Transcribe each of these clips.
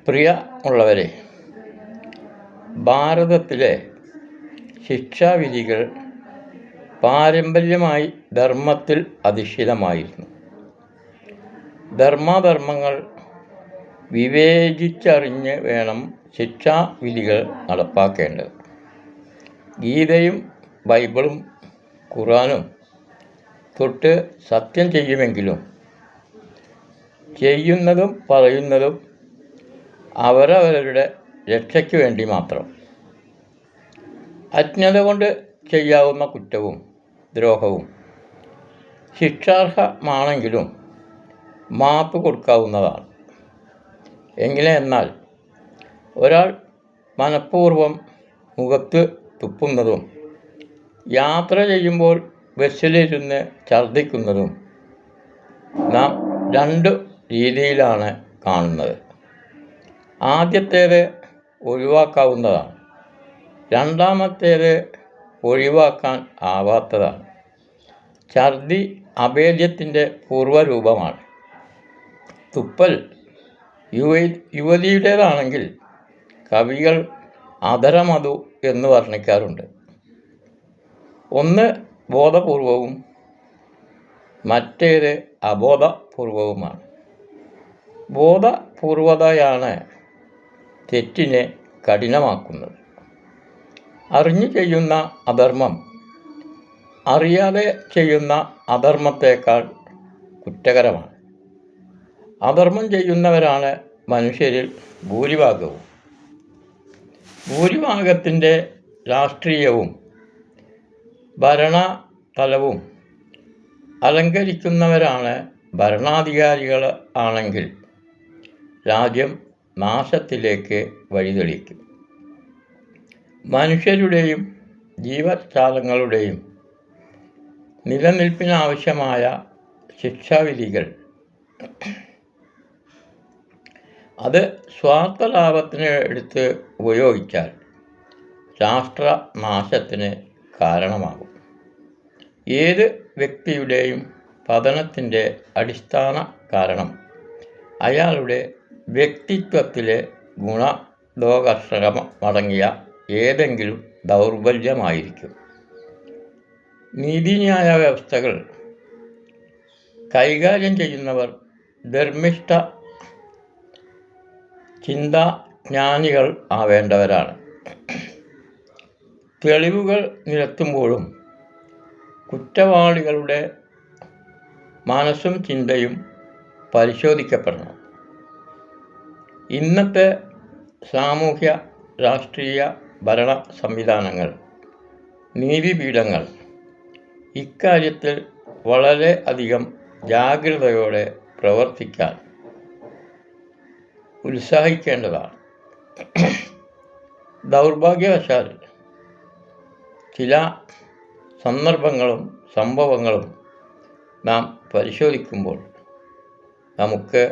പ്രിയ ഉള്ളവരെ, ഭാരതത്തിലെ ശിക്ഷാവിധികൾ പാരമ്പര്യമായി ധർമ്മത്തിൽ അധിഷ്ഠിതമായിരുന്നു. ധർമാധർമ്മങ്ങൾ വിവേചിച്ചറിഞ്ഞ് വേണം ശിക്ഷാവിധികൾ നടപ്പാക്കേണ്ടത്. ഗീതയും ബൈബിളും ഖുർആനും തൊട്ട് സത്യം ചെയ്യുമെങ്കിലും ചെയ്യുന്നതും പറയുന്നതും അവരവരുടെ രക്ഷയ്ക്ക് വേണ്ടി മാത്രം. അജ്ഞത കൊണ്ട് ചെയ്യാവുന്ന കുറ്റവും ദ്രോഹവും ശിക്ഷാർഹമാണെങ്കിലും മാപ്പ് കൊടുക്കാവുന്നതാണ്. എങ്ങനെയെന്നാൽ, ഒരാൾ മനഃപൂർവ്വം മുഖത്ത് തുപ്പുന്നതും യാത്ര ചെയ്യുമ്പോൾ ബസ്സിലിരുന്ന് ഛർദ്ദിക്കുന്നതും നാം രണ്ട് രീതിയിലാണ് കാണുന്നത്. ആദ്യത്തേത് ഒഴിവാക്കാവുന്നതാണ്, രണ്ടാമത്തേത് ഒഴിവാക്കാൻ ആവാത്തതാണ്. ഛർദി അഭേദ്യത്തിൻ്റെ പൂർവ്വരൂപമാണ്. തുപ്പൽ യുവതിയുടേതാണെങ്കിൽ കവികൾ അധരമധു എന്ന് വർണ്ണിക്കാറുണ്ട്. ഒന്ന് ബോധപൂർവവും മറ്റേത് അബോധപൂർവവുമാണ്. ബോധപൂർവതയാണ് തെറ്റിനെ കഠിനമാക്കുന്നത്. അറിഞ്ഞു ചെയ്യുന്ന അധർമ്മം അറിയാതെ ചെയ്യുന്ന അധർമ്മത്തേക്കാൾ കുറ്റകരമാണ്. അധർമ്മം ചെയ്യുന്നവരാണ് മനുഷ്യരിൽ ഭൂരിഭാഗവും. ഭൂരിഭാഗത്തിൻ്റെ രാഷ്ട്രീയവും ഭരണതലവും അലങ്കരിക്കുന്നവരാണ് ഭരണാധികാരികൾ ആണെങ്കിൽ രാജ്യം നാശത്തിലേക്ക് വഴിതെളിക്കും. മനുഷ്യരുടെയും ജീവജാലങ്ങളുടെയും നിലനിൽപ്പിനാവശ്യമായ ശിക്ഷാവിധികൾ അത് സ്വാർത്ഥലാഭത്തിന് എടുത്ത് ഉപയോഗിച്ചാൽ രാഷ്ട്രനാശത്തിന് കാരണമാകും. ഏത് വ്യക്തിയുടെയും പതനത്തിൻ്റെ അടിസ്ഥാന കാരണം അയാളുടെ വ്യക്തിത്വത്തിലെ ഗുണദോഷമടങ്ങിയ ഏതെങ്കിലും ദൗർബല്യമായിരിക്കും. നീതിന്യായ വ്യവസ്ഥകൾ കൈകാര്യം ചെയ്യുന്നവർ ധർമ്മിഷ്ഠ ചിന്താജ്ഞാനികൾ ആവേണ്ടവരാണ്. തെളിവുകൾ നിരത്തുമ്പോഴും കുറ്റവാളികളുടെ മനസ്സും ചിന്തയും പരിശോധിക്കപ്പെടണം. ഇന്നത്തെ സാമൂഹ്യ രാഷ്ട്രീയ ഭരണ സംവിധാനങ്ങൾ, നീതിപീഠങ്ങൾ ഇക്കാര്യത്തിൽ വളരെ അധികം ജാഗ്രതയോടെ പ്രവർത്തിക്കാൻ ഉത്സാഹിക്കേണ്ടതാണ്. ദൗർഭാഗ്യവശാൽ ചില സന്ദർഭങ്ങളും സംഭവങ്ങളും നാം പരിശോധിക്കുമ്പോൾ നമുക്ക്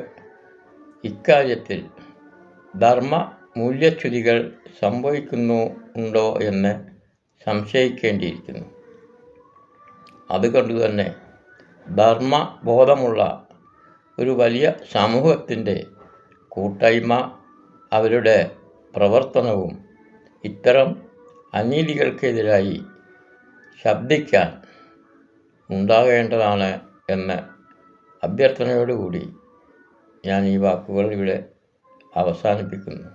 ഇക്കാര്യത്തിൽ ധർമ്മ മൂല്യച്യുതികൾ സംഭവിക്കുന്നുണ്ടോ എന്ന് സംശയിക്കേണ്ടിയിരിക്കുന്നു. അതുകൊണ്ട് തന്നെ ധർമ്മബോധമുള്ള ഒരു വലിയ സമൂഹത്തിൻ്റെ കൂട്ടായ്മ, അവരുടെ പ്രവർത്തനവും ഇത്തരം അനീതികൾക്കെതിരായി ശബ്ദിക്കാൻ ഉണ്ടാകേണ്ടതാണ് എന്ന അഭ്യർത്ഥനയോടുകൂടി ഞാൻ ഈ വാക്കുകൾ ഇവിടെ അവസാനിപ്പിക്കുന്നു.